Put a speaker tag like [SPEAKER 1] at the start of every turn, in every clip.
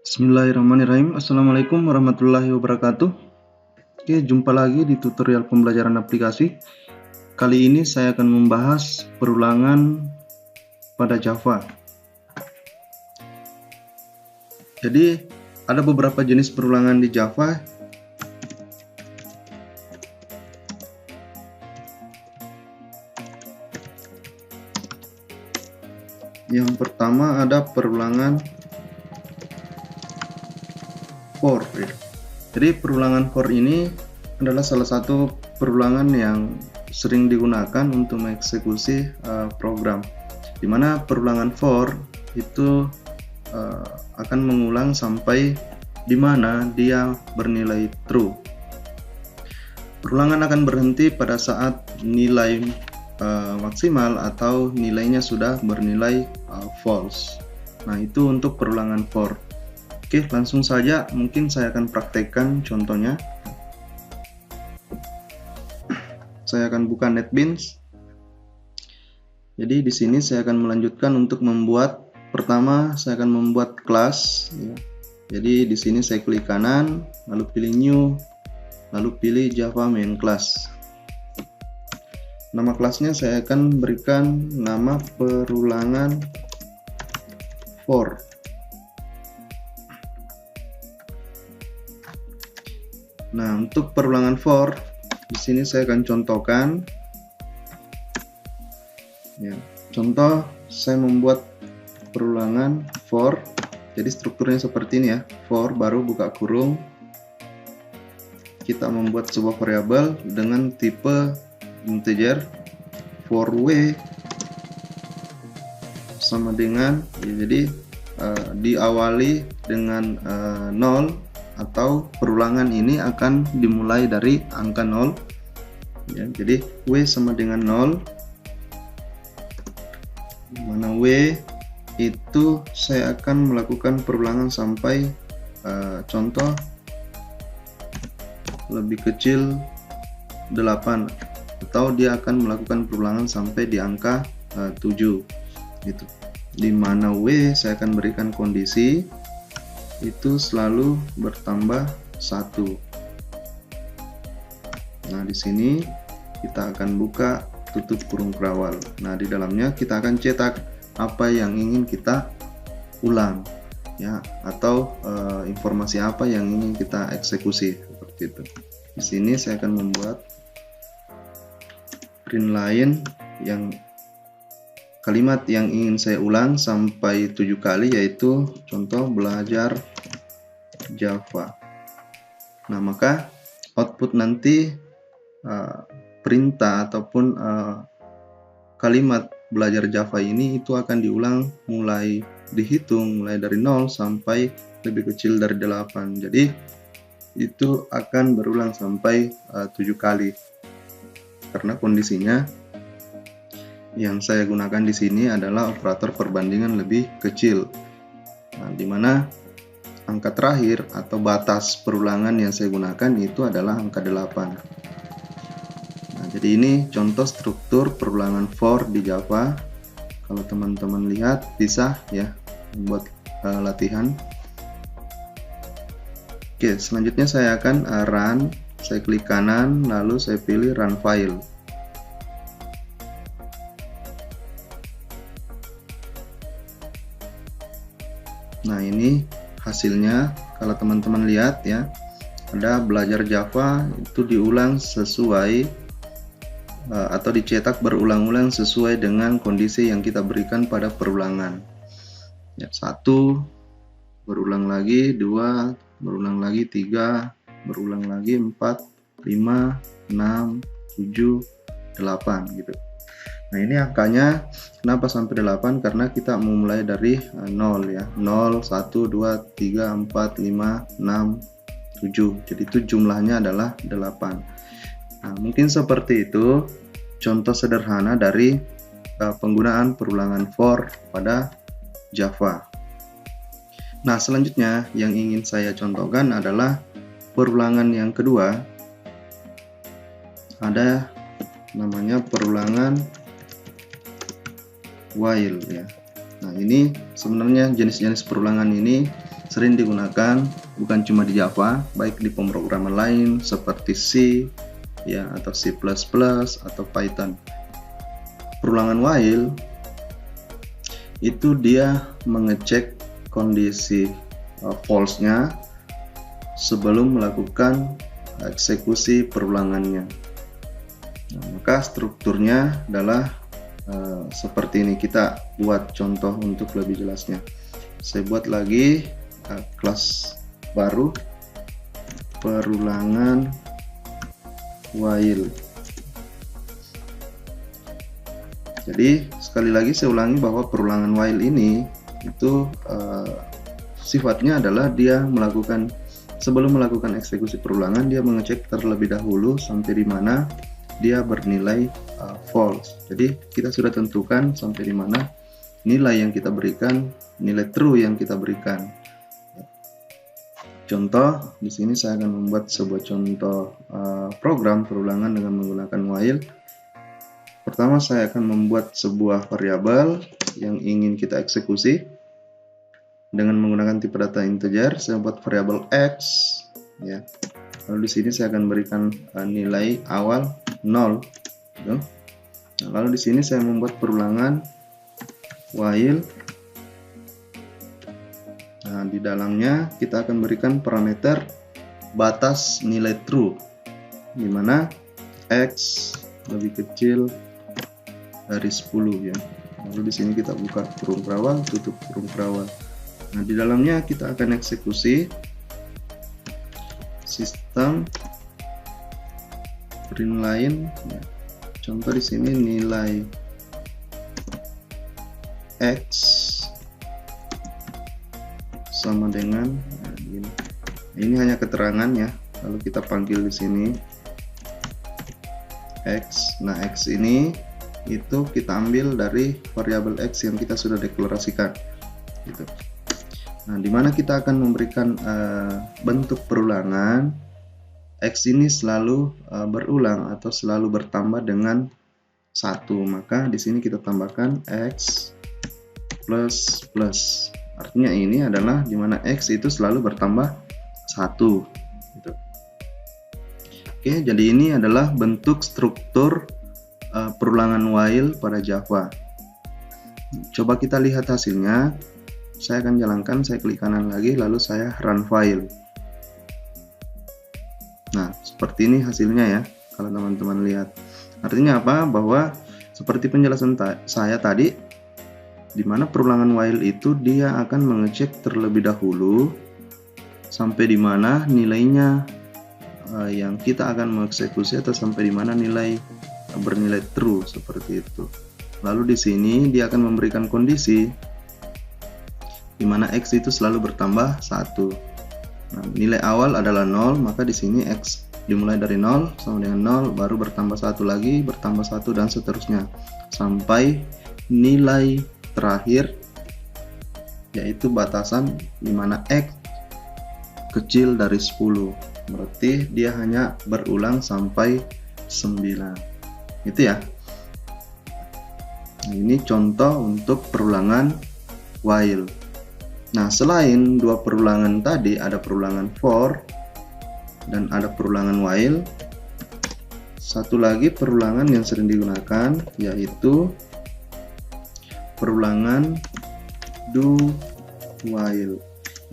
[SPEAKER 1] Bismillahirrahmanirrahim. Assalamualaikum warahmatullahi wabarakatuh. Oke, jumpa lagi di tutorial pembelajaran aplikasi. Kali ini saya akan membahas perulangan pada Java. Jadi, ada beberapa jenis perulangan di Java. Yang pertama ada perulangan for. Jadi perulangan for ini adalah salah satu perulangan yang sering digunakan untuk mengeksekusi program, dimana perulangan for itu akan mengulang sampai dimana dia bernilai true. Perulangan akan berhenti pada saat nilai maksimal atau nilainya sudah bernilai false. Nah, itu untuk perulangan for. Oke, langsung saja mungkin saya akan praktekkan contohnya. Saya akan buka NetBeans. Jadi di sini saya akan melanjutkan untuk membuat, pertama saya akan membuat kelas ya. Jadi di sini saya klik kanan, lalu pilih new, lalu pilih Java main class. Nama kelasnya saya akan berikan nama perulangan for. Nah, untuk perulangan for di sini saya akan contohkan. Ya, contoh saya membuat perulangan for. Jadi strukturnya seperti ini ya. For baru buka kurung. Kita membuat sebuah variabel dengan tipe integer. For w sama dengan jadi diawali dengan 0. Atau perulangan ini akan dimulai dari angka 0 ya, jadi W sama dengan 0, mana W itu saya akan melakukan perulangan sampai contoh lebih kecil 8, atau dia akan melakukan perulangan sampai di angka 7 gitu, dimana W saya akan berikan kondisi itu selalu bertambah 1. Nah, di sini kita akan buka tutup kurung kerawal. Nah, di dalamnya kita akan cetak apa yang ingin kita ulang ya, atau informasi apa yang ingin kita eksekusi seperti itu. Di sini saya akan membuat print line yang kalimat yang ingin saya ulang sampai 7 kali, yaitu contoh belajar Java. Nah, maka output nanti perintah ataupun kalimat belajar Java ini itu akan diulang dihitung mulai dari 0 sampai lebih kecil dari 8. Jadi itu akan berulang sampai 7 kali. Karena kondisinya yang saya gunakan di sini adalah operator perbandingan lebih kecil. Nah, di mana angka terakhir atau batas perulangan yang saya gunakan itu adalah angka 8. Nah, jadi ini contoh struktur perulangan for di Java. Kalau teman-teman lihat bisa ya membuat latihan. Oke, selanjutnya saya akan run. Saya klik kanan, lalu saya pilih run file. Nah, ini hasilnya. Kalau teman-teman lihat ya, ada belajar Java itu diulang sesuai atau dicetak berulang-ulang sesuai dengan kondisi yang kita berikan pada perulangan ya. 1 berulang lagi, 2 berulang lagi, 3 berulang lagi, 4 5 6 7 8 gitu. Nah, ini angkanya kenapa sampai 8? Karena kita memulai dari 0 ya. 0, 1, 2, 3, 4, 5, 6, 7. Jadi itu jumlahnya adalah 8. Nah, mungkin seperti itu contoh sederhana dari penggunaan perulangan for pada Java. Nah, selanjutnya yang ingin saya contohkan adalah perulangan yang kedua. Ada namanya perulangan while ya. Nah, ini sebenarnya jenis-jenis perulangan ini sering digunakan bukan cuma di Java, baik di pemrograman lain seperti C ya, atau C++ atau Python. Perulangan while itu dia mengecek kondisi false-nya sebelum melakukan eksekusi perulangannya. Nah, maka strukturnya adalah seperti ini. Kita buat contoh untuk lebih jelasnya. Saya buat lagi kelas baru, perulangan while. Jadi sekali lagi saya ulangi bahwa perulangan while ini itu sifatnya adalah dia melakukan, sebelum melakukan eksekusi perulangan, dia mengecek terlebih dahulu sampai di mana dia bernilai false. Jadi kita sudah tentukan sampai di mana nilai yang kita berikan, nilai true yang kita berikan. Contoh, di sini saya akan membuat sebuah contoh program perulangan dengan menggunakan while. Pertama, saya akan membuat sebuah variabel yang ingin kita eksekusi dengan menggunakan tipe data integer. Saya buat variabel x, ya. Lalu di sini saya akan berikan nilai awal 0. Nah, lalu di sini saya membuat perulangan while. Nah, di dalamnya kita akan berikan parameter batas nilai true, di mana x lebih kecil dari 10 ya. Lalu di sini kita buka kurung perawal, tutup kurung perawal. Nah, di dalamnya kita akan eksekusi sistem print line ya. Contoh di sini nilai x sama dengan ini. Ini hanya keterangan ya. Lalu kita panggil di sini x. Nah, x ini itu kita ambil dari variabel x yang kita sudah deklarasikan gitu. Nah, dimana kita akan memberikan bentuk perulangan, x ini selalu berulang atau selalu bertambah dengan 1. Maka di sini kita tambahkan x plus plus. Artinya ini adalah dimana x itu selalu bertambah 1 gitu. Oke, jadi ini adalah bentuk struktur perulangan while pada Java. Coba kita lihat hasilnya. Saya akan jalankan, saya klik kanan lagi, lalu saya run file. Nah, seperti ini hasilnya ya, kalau teman-teman lihat. Artinya apa? Bahwa seperti penjelasan saya tadi, di mana perulangan while itu dia akan mengecek terlebih dahulu sampai di mana nilainya yang kita akan mengeksekusi, atau sampai di mana nilai bernilai true seperti itu. Lalu di sini dia akan memberikan kondisi di mana x itu selalu bertambah 1. Nah, nilai awal adalah 0, maka di sini x dimulai dari 0 sama dengan 0, baru bertambah 1 lagi, bertambah 1 dan seterusnya sampai nilai terakhir, yaitu batasan di mana x kecil dari 10. Berarti dia hanya berulang sampai 9. Itu ya. Ini contoh untuk perulangan while. Nah, selain dua perulangan tadi, ada perulangan for dan ada perulangan while. Satu lagi perulangan yang sering digunakan yaitu perulangan do while.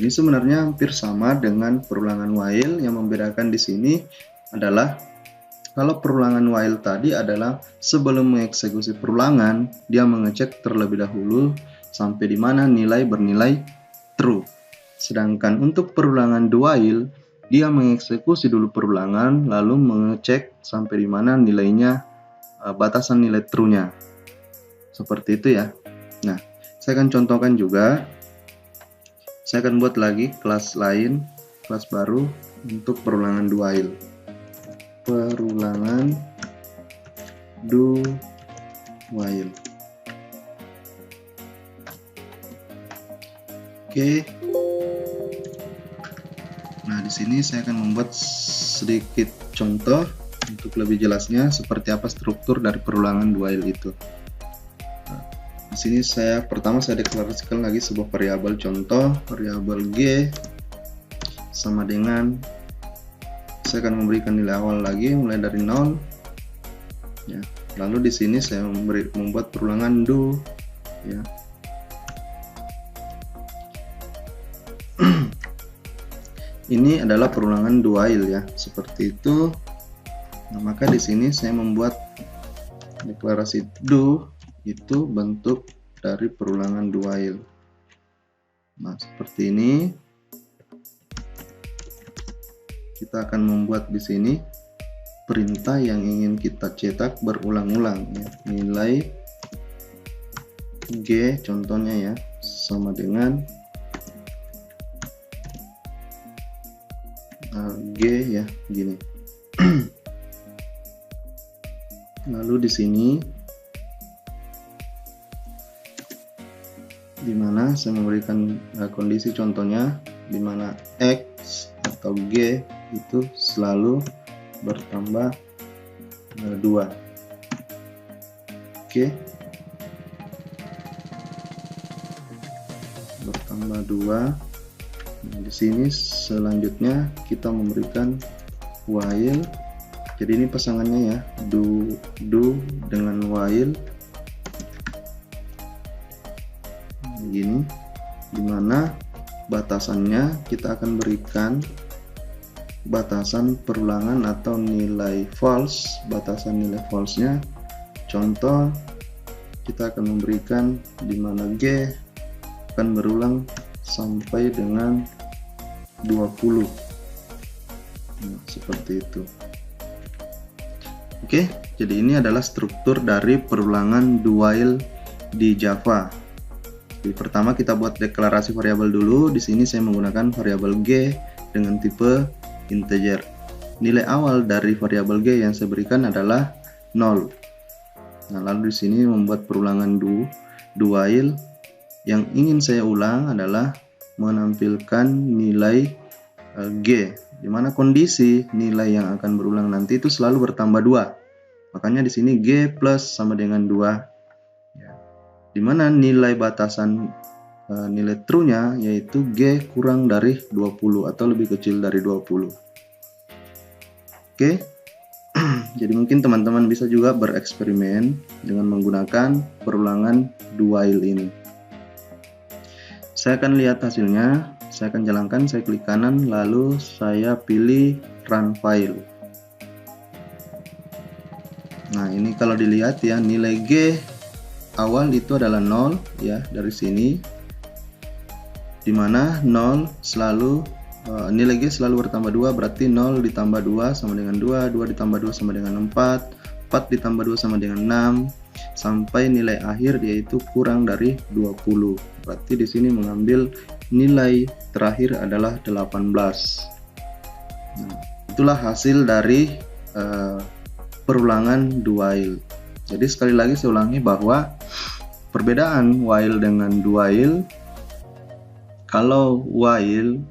[SPEAKER 1] Ini sebenarnya hampir sama dengan perulangan while. Yang membedakan di sini adalah kalau perulangan while tadi adalah sebelum mengeksekusi perulangan, dia mengecek terlebih dahulu sampai di mana nilai bernilai true. Sedangkan untuk perulangan do while, dia mengeksekusi dulu perulangan lalu mengecek sampai di mana nilainya, batasan nilai true-nya. Seperti itu ya. Nah, saya akan contohkan juga. Saya akan buat lagi kelas lain, kelas baru untuk perulangan do while. Perulangan do while. Oke. Nah, di sini saya akan membuat sedikit contoh untuk lebih jelasnya seperti apa struktur dari perulangan do while itu. Di sini pertama saya deklarasikan lagi sebuah variabel contoh, variabel G sama dengan, saya akan memberikan nilai awal lagi mulai dari 0 ya. Lalu di sini saya membuat perulangan do ya. Ini adalah perulangan do while ya, seperti itu. Nah, maka di sini saya membuat deklarasi do itu bentuk dari perulangan do while. Nah, seperti ini. Kita akan membuat di sini perintah yang ingin kita cetak berulang-ulang ya. Nilai G contohnya ya sama dengan G ya, gini. Lalu di sini dimana saya memberikan kondisi contohnya dimana X atau G itu selalu bertambah 2. Oke. Bertambah 2. Nah, di sini selanjutnya kita memberikan while. Jadi ini pasangannya ya, do dengan while. Begini, dimana batasannya kita akan berikan batasan perulangan atau nilai false. Batasan nilai false-nya contoh kita akan memberikan dimana G akan berulang sampai dengan 20. Nah, seperti itu. Oke, jadi ini adalah struktur dari perulangan do while di Java. Jadi pertama kita buat deklarasi variabel dulu. Di sini saya menggunakan variabel G dengan tipe integer. Nilai awal dari variabel G yang saya berikan adalah 0. Nah, lalu di sini membuat perulangan do while. Yang ingin saya ulang adalah menampilkan nilai G, di mana kondisi nilai yang akan berulang nanti itu selalu bertambah 2. Makanya di sini G plus sama dengan 2. Ya. Di mana nilai batasan nilai true-nya yaitu G kurang dari 20 atau lebih kecil dari 20. Oke. Jadi mungkin teman-teman bisa juga bereksperimen dengan menggunakan perulangan do while ini. Saya akan lihat hasilnya, saya akan jalankan, saya klik kanan, lalu saya pilih run file. Nah, ini kalau dilihat ya, nilai G awal itu adalah 0 ya, dari sini. Dimana 0 selalu, nilai G selalu bertambah 2, berarti 0 ditambah 2 sama dengan 2, 2 ditambah 2 sama dengan 4, 4 ditambah 2 sama dengan 6, sampai nilai akhir yaitu kurang dari 20. Berarti di sini mengambil nilai terakhir adalah 18. Nah, itulah hasil dari perulangan do while. Jadi sekali lagi saya ulangi bahwa perbedaan while dengan do while, kalau while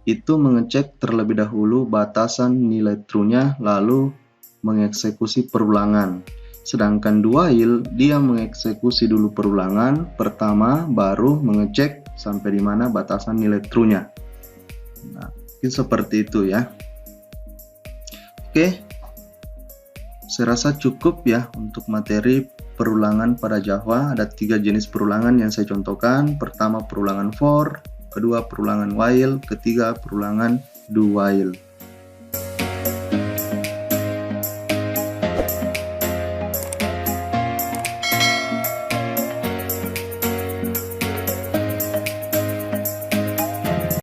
[SPEAKER 1] itu mengecek terlebih dahulu batasan nilai true-nya lalu mengeksekusi perulangan. Sedangkan do while dia mengeksekusi dulu perulangan pertama baru mengecek sampai di mana batasan nilai true-nya. Nah, ini seperti itu ya. Oke. Saya rasa cukup ya untuk materi perulangan pada Java. Ada 3 jenis perulangan yang saya contohkan. Pertama perulangan for, kedua perulangan while, ketiga perulangan do while.